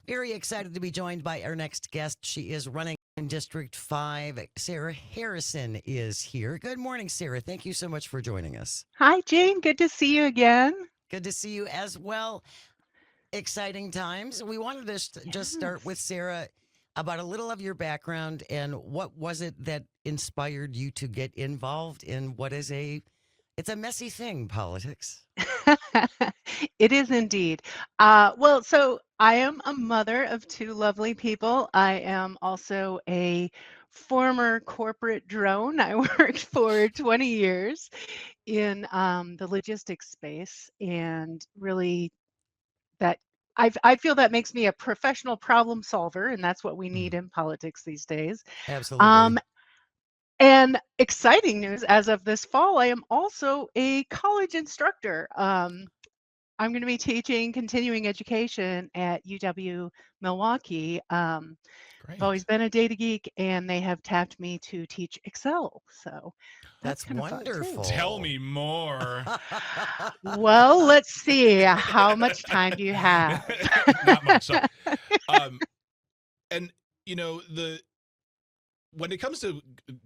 Very excited to be joined by our next guest. She is running in District 5. Sarah Harrison is here. Good morning, Sarah. Thank you so much for joining us. Hi, Jane. Good to see you again. Good to see you as well. Exciting times. We wanted to just start with Yes. Sarah about a little of your background and what was it that inspired you to get involved in what is it's a messy thing, politics. It is indeed. So I am a mother of two lovely people. I am also a former corporate drone. I worked for 20 years in the logistics space, and really that I feel that makes me a professional problem solver, and that's what we Mm, need in politics these days. absolutely. Um, And exciting news, as of this fall, I am also a college instructor. I'm going to be teaching continuing education at UW Milwaukee. I've always Great. been a data geek, and they have tapped me to teach Excel. So that's That's kind of fun too. Tell wonderful. me more. Well, let's see. How much time do you have? Not much. So, um, and the when it comes to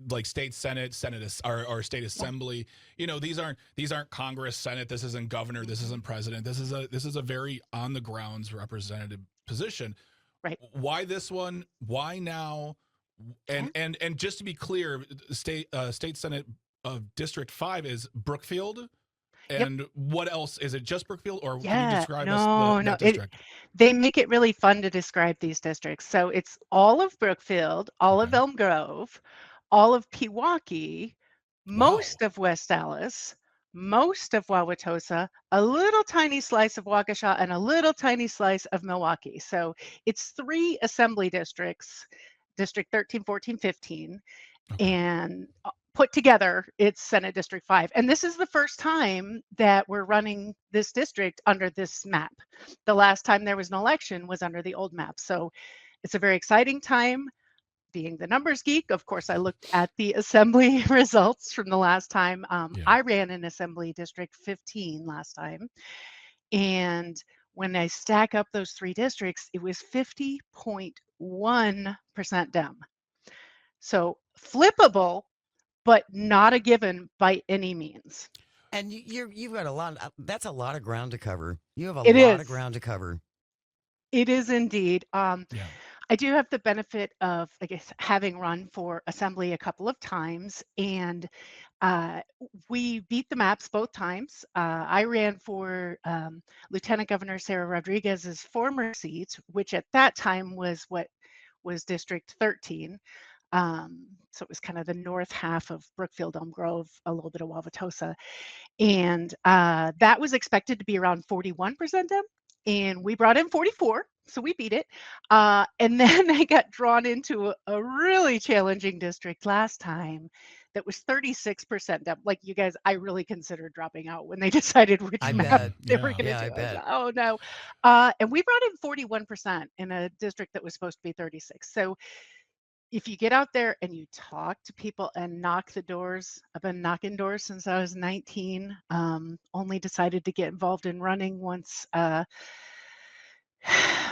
like state senate, or state Yeah, assembly, these aren't Congress, Senate. This isn't governor. This mhm, isn't president. This is a very on the grounds representative position. right. Why this one? Why now? Yeah. And just to be clear, state senate of District 5 is Brookfield. Yep. And what else? Is it just Brookfield, or can you Yeah. describe us No, no. that district? They make it really fun to describe these districts. So it's all of Brookfield, all of Okay. Elm Grove, all of Pewaukee, Wow. most of West Allis, most of Wauwatosa, a little tiny slice of Waukesha, and a little tiny slice of Milwaukee. So it's three assembly districts, District 13, 14, 15, Okay. and put together it's Senate District 5. And this is the first time that we're running this district under this map. The last time there was an election was under the old map. So it's a very exciting time. Being the numbers geek, of course, I looked at the assembly results from the last time. Yeah. I ran in Assembly District 15 last time. And when I stack up those three districts, it was 50.1% Dem. So flippable, but not a given by any means. And you've got a lot. That's a lot of ground to cover. You have a It lot of is. ground to cover. It is indeed. Yeah. I do have the benefit of, I guess, having run for assembly a couple of times, and uh, we beat the maps both times. I ran for Lieutenant Governor Sarah Rodriguez's former seat, which at that time was what was District 13. So it was kind of the north half of Brookfield, Elm Grove, a little bit of Wauwatosa. And that was expected to be around 41% Dem, and we brought in 44, so we beat it. And then I got drawn into a really challenging district last time that was 36% Dem. Like you guys, I really considered dropping out when they decided which I map bet. they were Yeah. going to Yeah, do. I I was bet. like, oh no. And we brought in 41% in a district that was supposed to be 36. So if you get out there and you talk to people and knock the doors, I've been knocking doors since I was 19. Only decided to get involved in running once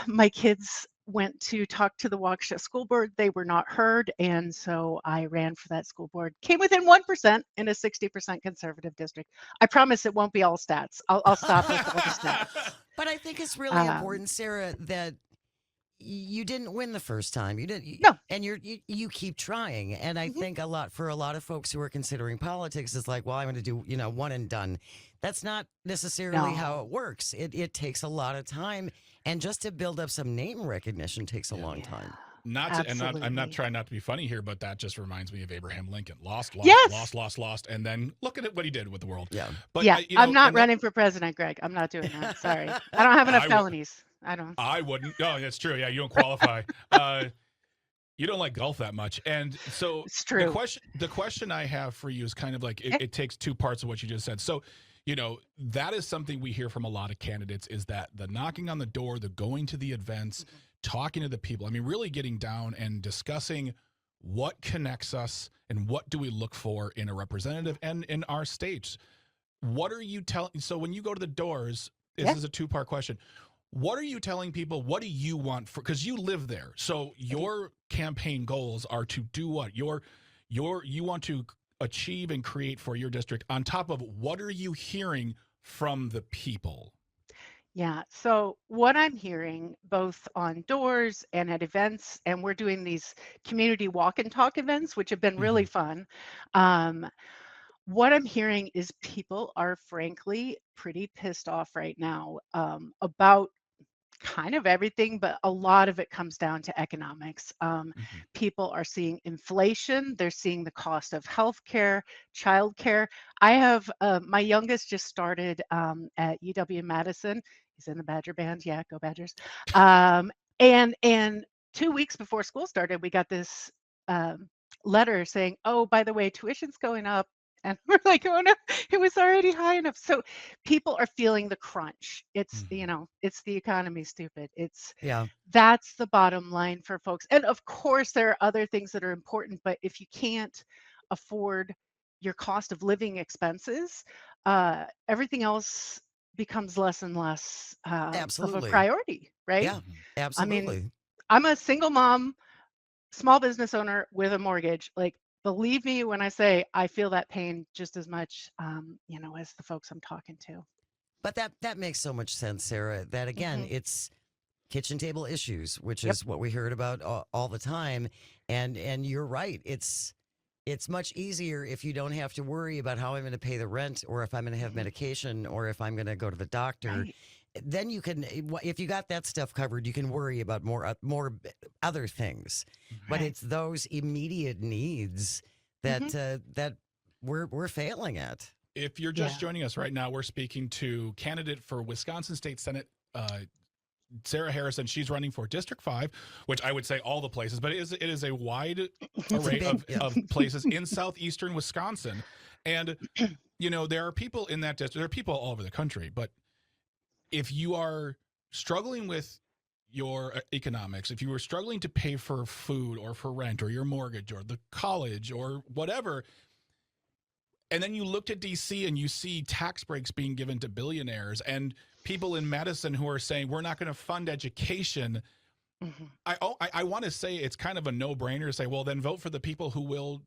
my kids went to talk to the Waukesha School Board. They were not heard, and so I ran for that school board. Came within 1% in a 60% conservative district. I promise it won't be all stats. I'll stop with all the stats. But I think it's really Um, important, Sarah, that you didn't win the first time. You did, no. and you keep trying. And I Mhm. think for a lot of folks who are considering politics, it's like, well, I'm going to do one and done. That's not necessarily how No. it works. It takes a lot of time, and just to build up some name recognition takes a Yeah. long Yeah. time. I'm not Absolutely. trying not to be funny here, but that just reminds me of Abraham Lincoln. Lost, lost, Yes. lost, lost, lost, and then look at what he did with the world. Yeah. But Yeah, I'm not and that running for president, Greg. I'm not doing that. Sorry. I don't have enough I would, felonies. I don't. I wouldn't. No, that's true. Yeah, you don't qualify. You don't like golf that much, and so It's the true. question I have for you is kind of like Yeah. it takes two parts of what you just said. So, that is something we hear from a lot of candidates, is that the knocking on the door, the going to the events, Mhm. talking to the people. I mean, really getting down and discussing what connects us and what do we look for in a representative and in our states. What are you telling? So when you go to the doors, this Yeah. is a two-part question. What are you telling people? What do you want for, because you live there. So your campaign goals are to do what? You want to achieve and create for your district on top of what are you hearing from the people? Yeah. So what I'm hearing both on doors and at events, and we're doing these community walk and talk events, which have been really Mhm. fun. Um, what I'm hearing is people are frankly pretty pissed off right now about kind of everything, but a lot of it comes down to economics. Mhm. People are seeing inflation, they're seeing the cost of healthcare, childcare. I have my youngest just started at UW Madison. He's in the Badger band. Yeah, go Badgers. Um, and 2 weeks before school started, we got this um, letter saying, "Oh, by the way, tuition's going up." And we're like, "Oh no, it was already high enough." So people are feeling the crunch. It's, Mhm. it's the economy, stupid. It's Yeah. That's the bottom line for folks. And of course, there are other things that are important, but if you can't afford your cost of living expenses, everything else becomes less and less of a Absolutely. priority, right? Yeah. Mhm. I mean, Absolutely. I'm a single mom, small business owner with a mortgage. Like, believe me when I say I feel that pain just as much, as the folks I'm talking to. But that makes so much sense, Sarah. That again, Hmm. it's kitchen table issues, which Yep. is what we heard about all the time. And you're right. It's much easier if you don't have to worry about how I'm going to pay the rent or if I'm going to have Hmm. medication or if I'm going to go to the doctor. Right. Then you can, if you got that stuff covered, you can worry about more other things. But Right. it's those immediate needs Hmm. that we're failing at. If you're just Yeah. joining us right now, we're speaking to candidate for Wisconsin State Senate, Sarah Harrison. She's running for District 5, which I would say all the places, but it is a wide It's a array big, yeah. of places in southeastern Wisconsin. And, there are people in that district, there are people all over the country, but if you are struggling with your economics, if you are struggling to pay for food or for rent or your mortgage or the college or whatever, and then you looked at DC and you see tax breaks being given to billionaires and people in Madison who are saying we're not going to fund education. Hmm. I want to say it's kind of a no-brainer to say, well, then vote for the people who will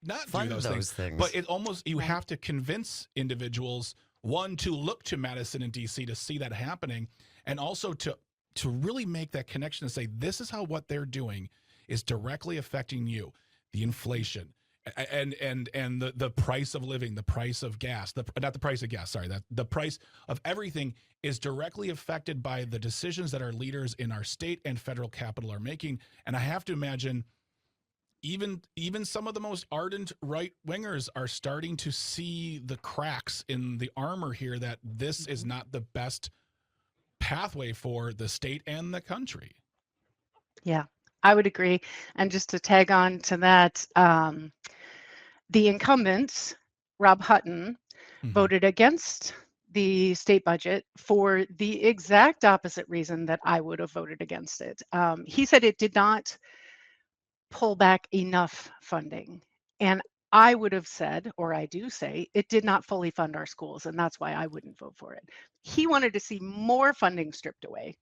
not do Fund those things. those things. But it almost, you Right. have to convince individuals, one, to look to Madison and DC to see that happening, and also to really make that connection to say this is how what they're doing is directly affecting you, the inflation and the price of living, the price of gas, not the price of gas, sorry, that the price of everything is directly affected by the decisions that our leaders in our state and federal capital are making. And I have to imagine even some of the most ardent right wingers are starting to see the cracks in the armor here, that this is Hmm. not the best pathway for the state and the country. Yeah, I would agree. And just to tag on to that, the incumbent, Rob Hutton, Mhm. voted against the state budget for the exact opposite reason that I would have voted against it. He said it did not pull back enough funding. And I would have said, or I do say, it did not fully fund our schools, and that's why I wouldn't vote for it. He wanted to see more funding stripped away.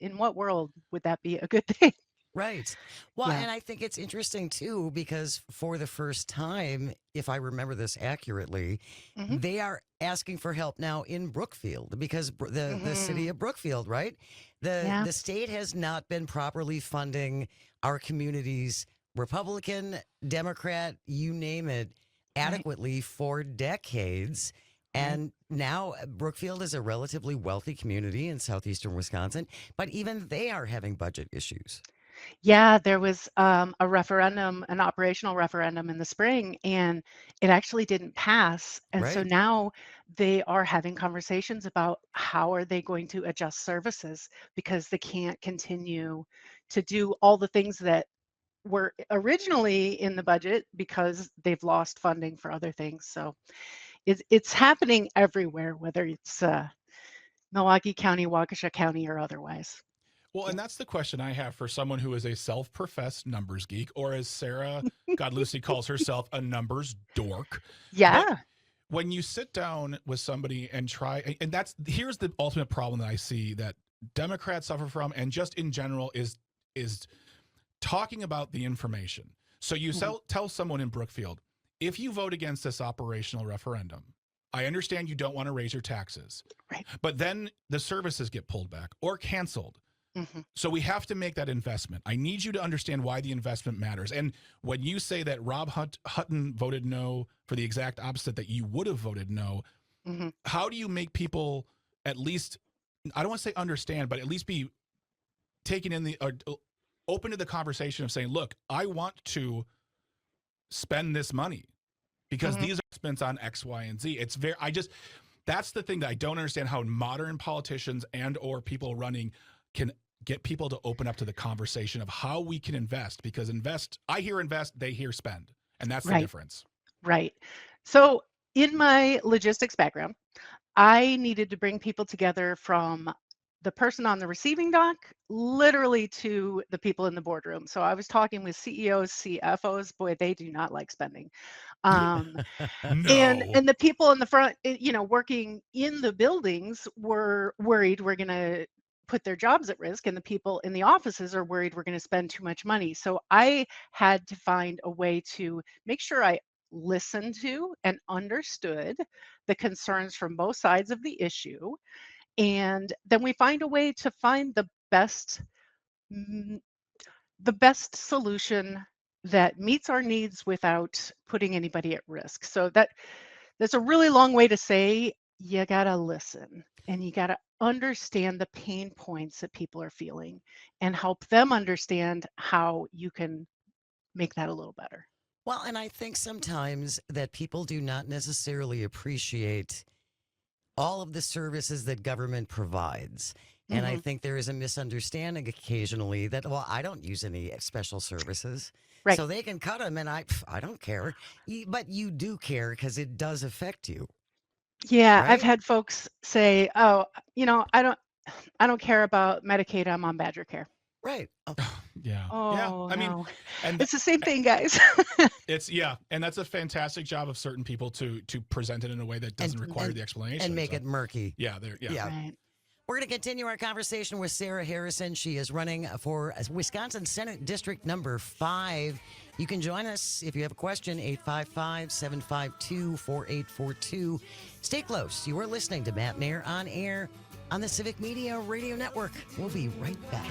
In what world would that be a good thing? Right. Well, Yeah. and I think it's interesting too, because for the first time, if I remember this accurately, Hmm. they are asking for help now in Brookfield because the city Hmm. of Brookfield, right? The Yeah. the state has not been properly funding our communities, Republican, Democrat, you name it, Right. adequately for decades. Right. And now Brookfield is a relatively wealthy community in southeastern Wisconsin, but even they are having budget issues. Yeah, there was a referendum, an operational referendum in the spring, and it actually didn't pass. And so Right. now they are having conversations about how are they going to adjust services because they can't continue to do all the things that were originally in the budget because they've lost funding for other things. So it's happening everywhere, whether it's Milwaukee County, Waukesha County, or otherwise. Well, and Yep. that's the question I have for someone who is a self-professed numbers geek, or as Sarah Godlucy calls herself, a numbers dork. But Yeah. when you sit down with somebody and try, and that's here's the ultimate problem that I see, that Democrats suffer from, and just in general, is talking about the information. So you tell someone in Brookfield, if you vote against this operational referendum, I understand you don't want to raise your taxes, Right. but then the services get pulled back or canceled. Mm-hmm. So we have to make that investment. I need you to understand why the investment matters. And when you say that Rob Hutton voted no for the exact opposite that you would have voted no, Mm-hmm. how do you make people at least, I don't want to say understand, but at least be taken in the, open to the conversation of saying, look, I want to spend this money because Mm-hmm. these are spent on X, Y, and Z. It's very, that's the thing that I don't understand, how modern politicians and or people running can get people to open up to the conversation of how we can invest, because I hear invest, they hear spend. And that's the Right. difference. Right. So in my logistics background, I needed to bring people together from the person on the receiving dock literally to the people in the boardroom. So I was talking with CEOs, CFOs. Boy, they do not like spending. Um, and No. the people in the front, working in the buildings were worried we're going to put their jobs at risk, and the people in the offices are worried we're going to spend too much money. So I had to find a way to make sure I listened to and understood the concerns from both sides of the issue, and then we find a way to find mm, the best solution that meets our needs without putting anybody at risk. So that's a really long way to say you got to listen and you got to understand the pain points that people are feeling and help them understand how you can make that a little better. Well, and I think sometimes that people do not necessarily appreciate all of the services that government provides. And I Hmm. think there is a misunderstanding occasionally that, well, I don't use any special services. Right. So they can cut them and I don't care. But you do care because it does affect you, Yeah, I've right? had folks say, "Oh, I don't care about Medicaid. I'm on Badger Care." Right. Oh, Yeah. Yeah. Oh I mean, no, and it's the same thing, guys. and that's a fantastic job of certain people to present it in a way that doesn't require the explanation. and make So, it murky. yeah, yeah. Right. We're going to continue our conversation with Sarah Harrison. She is running for Wisconsin Senate District number 5. You can join us if you have a question, 855-752-4842. Stay close. You are listening to Matenaer on Air on the Civic Media Radio Network. We'll be right back.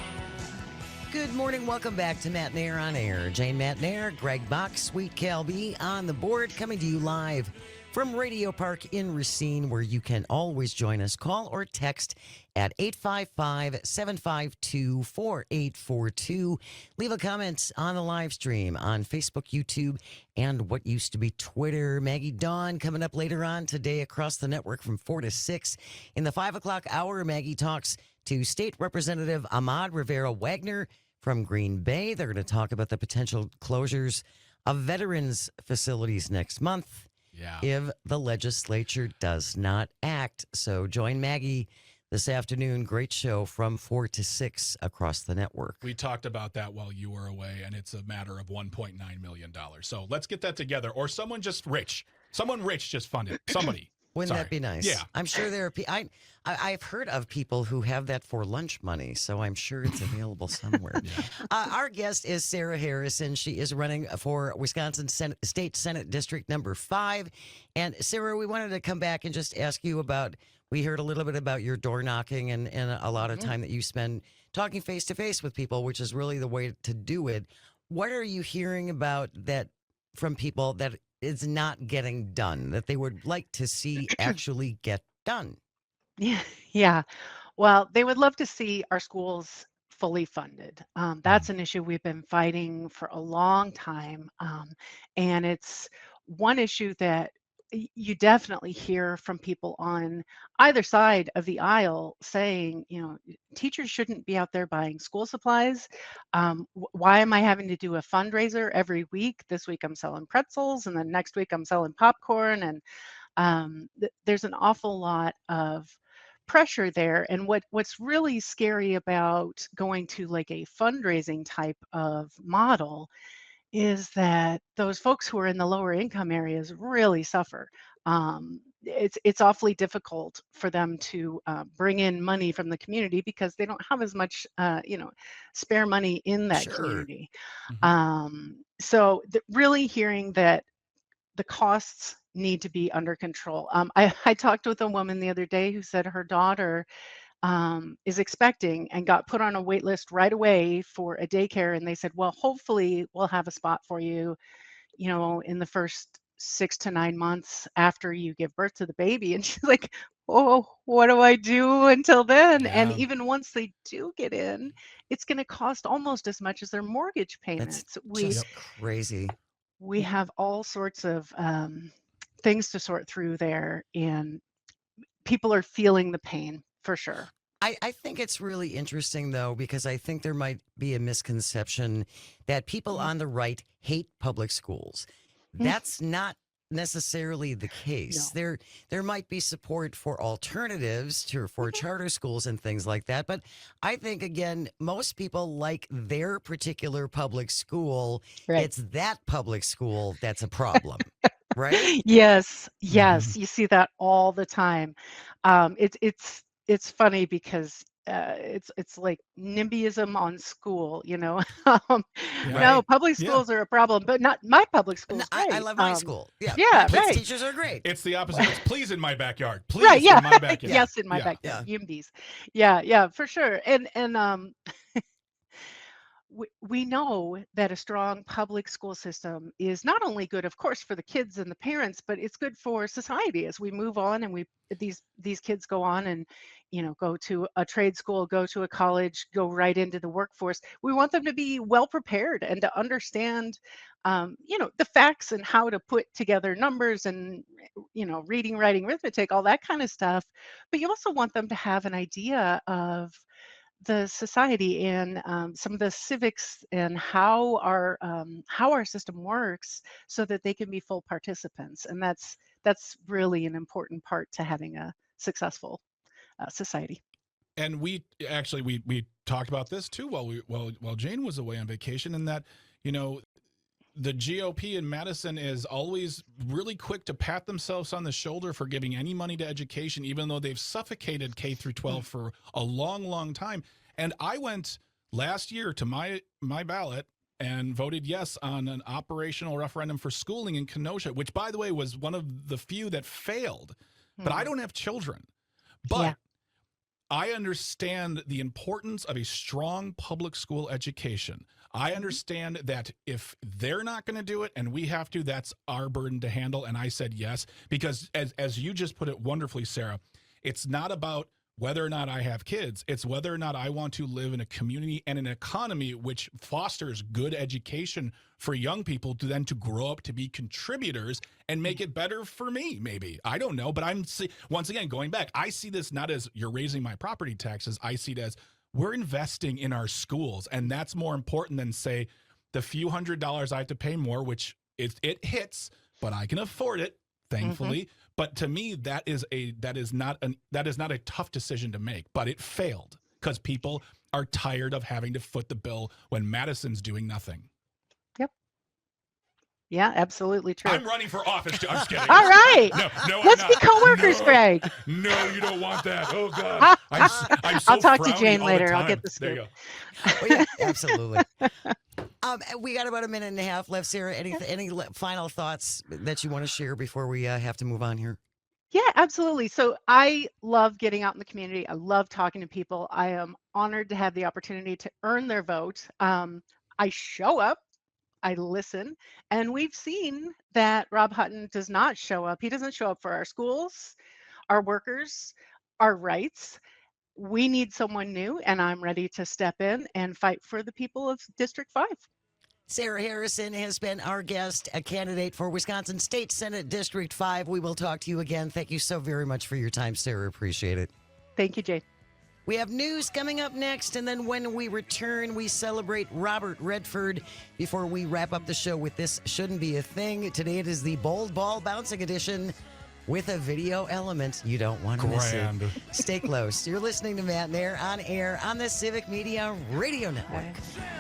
Good morning. Welcome back to Matenaer on Air. Jane Matenaer, Greg Bach, Sweet Calby on the board, coming to you live from Radio Park in Racine, where you can always join us. Call or text at 855-752-4842. Leave a comment on the live stream on Facebook, YouTube, and what used to be Twitter. Maggie Dawn coming up later on today across the network from 4 to 6. In the 5 o'clock hour, Maggie talks to State Representative Ahmad Rivera Wagner from Green Bay. They're going to talk about the potential closures of veterans facilities next month. Yeah. If the legislature does not act. So join Maggie this afternoon. Great show from 4 to 6 across the network. We talked about that while you were away, and it's a matter of $1.9 million. So let's get that together. Or someone rich just fund it. Somebody. Wouldn't Sorry. that be nice? Yeah. I'm sure there are people. I've heard of people who have that for lunch money, so I'm sure it's available somewhere. Yeah. Our guest is Sarah Harrison. She is running for Wisconsin State Senate District number 5. And Sarah, we wanted to come back and just ask you about, we heard a little bit about your door knocking and a lot of time that you spend talking face to face with people, which is really the way to do it. What are you hearing about that from people that is not getting done, that they would like to see actually get done? Yeah. Yeah. Well, they would love to see our schools fully funded. That's an issue we've been fighting for a long time. And it's one issue that you definitely hear from people on either side of the aisle saying, teachers shouldn't be out there buying school supplies. Why am I having to do a fundraiser every week? This week I'm selling pretzels, and then next week I'm selling popcorn. And there's an awful lot of pressure there. And what's really scary about going to like a fundraising type of model is that those folks who are in the lower income areas really suffer. it's awfully difficult for them to bring in money from the community because they don't have as much spare money in that Sure. community. Mhm. So really hearing that the costs need to be under control. I talked with a woman the other day who said her daughter is expecting and got put on a wait list right away for a daycare, and they said, well, hopefully we'll have a spot for you, in the first 6 to 9 months after you give birth to the baby. And she's like, oh, what do I do until then? And Yeah. even once they do get in, it's going to cost almost as much as their mortgage That's payments. we just Yep. crazy. we have all sorts of things to sort through there, and people are feeling the pain for sure. I think it's really interesting, though, because I think there might be a misconception that people Mhm. on the right hate public schools. Mm, That's not necessarily the case. no. There might be support for alternatives for Mhm. charter schools and things like that, but I think again most people like their particular public school. Right. It's that public school that's a problem, right? Yes, Mhm. yes, you see that all the time. It's funny because it's like NIMBYism on school, you know. Um, Yeah. no, Right. public Yeah. schools are a problem, but not my public No, school's I great. love my school. Yeah, my Yeah, kids' right, teachers are great. It's the opposite. It's please in my backyard. right, Please yeah, in my backyard. Yeah, yes, in my Yeah. backyard, yeah. YIMBYs, yeah, yeah, for sure, and we know that a strong public school system is not only good, of course, for the kids and the parents, but it's good for society as we move on and these kids go on and go to a trade school, go to a college, go right into the workforce. We want them to be well prepared and to understand, the facts and how to put together numbers and reading, writing, arithmetic, all that kind of stuff. But you also want them to have an idea of the society and some of the civics and how our system works so that they can be full participants, and that's really an important part to having a successful society. And we talked about this too while Jane was away on vacation, and that you know the GOP in Madison is always really quick to pat themselves on the shoulder for giving any money to education, even though they've suffocated K through Mm, 12 for a long, long time. And I went last year to my ballot and voted yes on an operational referendum for schooling in Kenosha, which, by the way, was one of the few that failed. But I mhm. don't have children. Yeah. But I understand the importance of a strong public school education. I Mhm. understand that if they're not going to do it and we have to, that's our burden to handle. And I said yes, because as you just put it wonderfully, Sarah, it's not about whether or not I have kids. It's whether or not I want to live in a community and an economy which fosters good education for young people to then to grow up to be contributors and make it better for me, maybe. I don't know, but once again, going back, I see this not as you're raising my property taxes. I see it as we're investing in our schools, and that's more important than, say, the few $100s I have to pay more, which it hits, but I can afford it, Mhm. thankfully. But to me, that is not a tough decision to make, but it failed because people are tired of having to foot the bill when Madison's doing nothing. Yep. Yeah, absolutely true. I'm running for office. I'm just kidding. All right, No, no, I'm let's be not. coworkers, No, Greg. no, you don't want that. Oh God, I'm I'll so talk to frowny Jane all the later. I'll time. get the There you scoop. go. Well, yeah, absolutely. We got about a minute and a half left, Sarah. Any final thoughts that you want to share before we have to move on here? Yeah, absolutely. So I love getting out in the community. I love talking to people. I am honored to have the opportunity to earn their vote. I show up, I listen, and we've seen that Rob Hutton does not show up. He doesn't show up for our schools, our workers, our rights. We need someone new, and I'm ready to step in and fight for the people of District 5. Sarah Harrison has been our guest, a candidate for Wisconsin State Senate District 5. We will talk to you again. Thank you so very much for your time, Sarah. Appreciate it. Thank you, Jane. We have news coming up next, and then when we return, we celebrate Robert Redford before we wrap up the show with This Shouldn't Be a Thing. Today it is the Bold Ball Bouncing Edition with a video element. You don't want to miss it. Grand. Stay close. You're listening to Matenaer on air on the Civic Media Radio Network. Bye.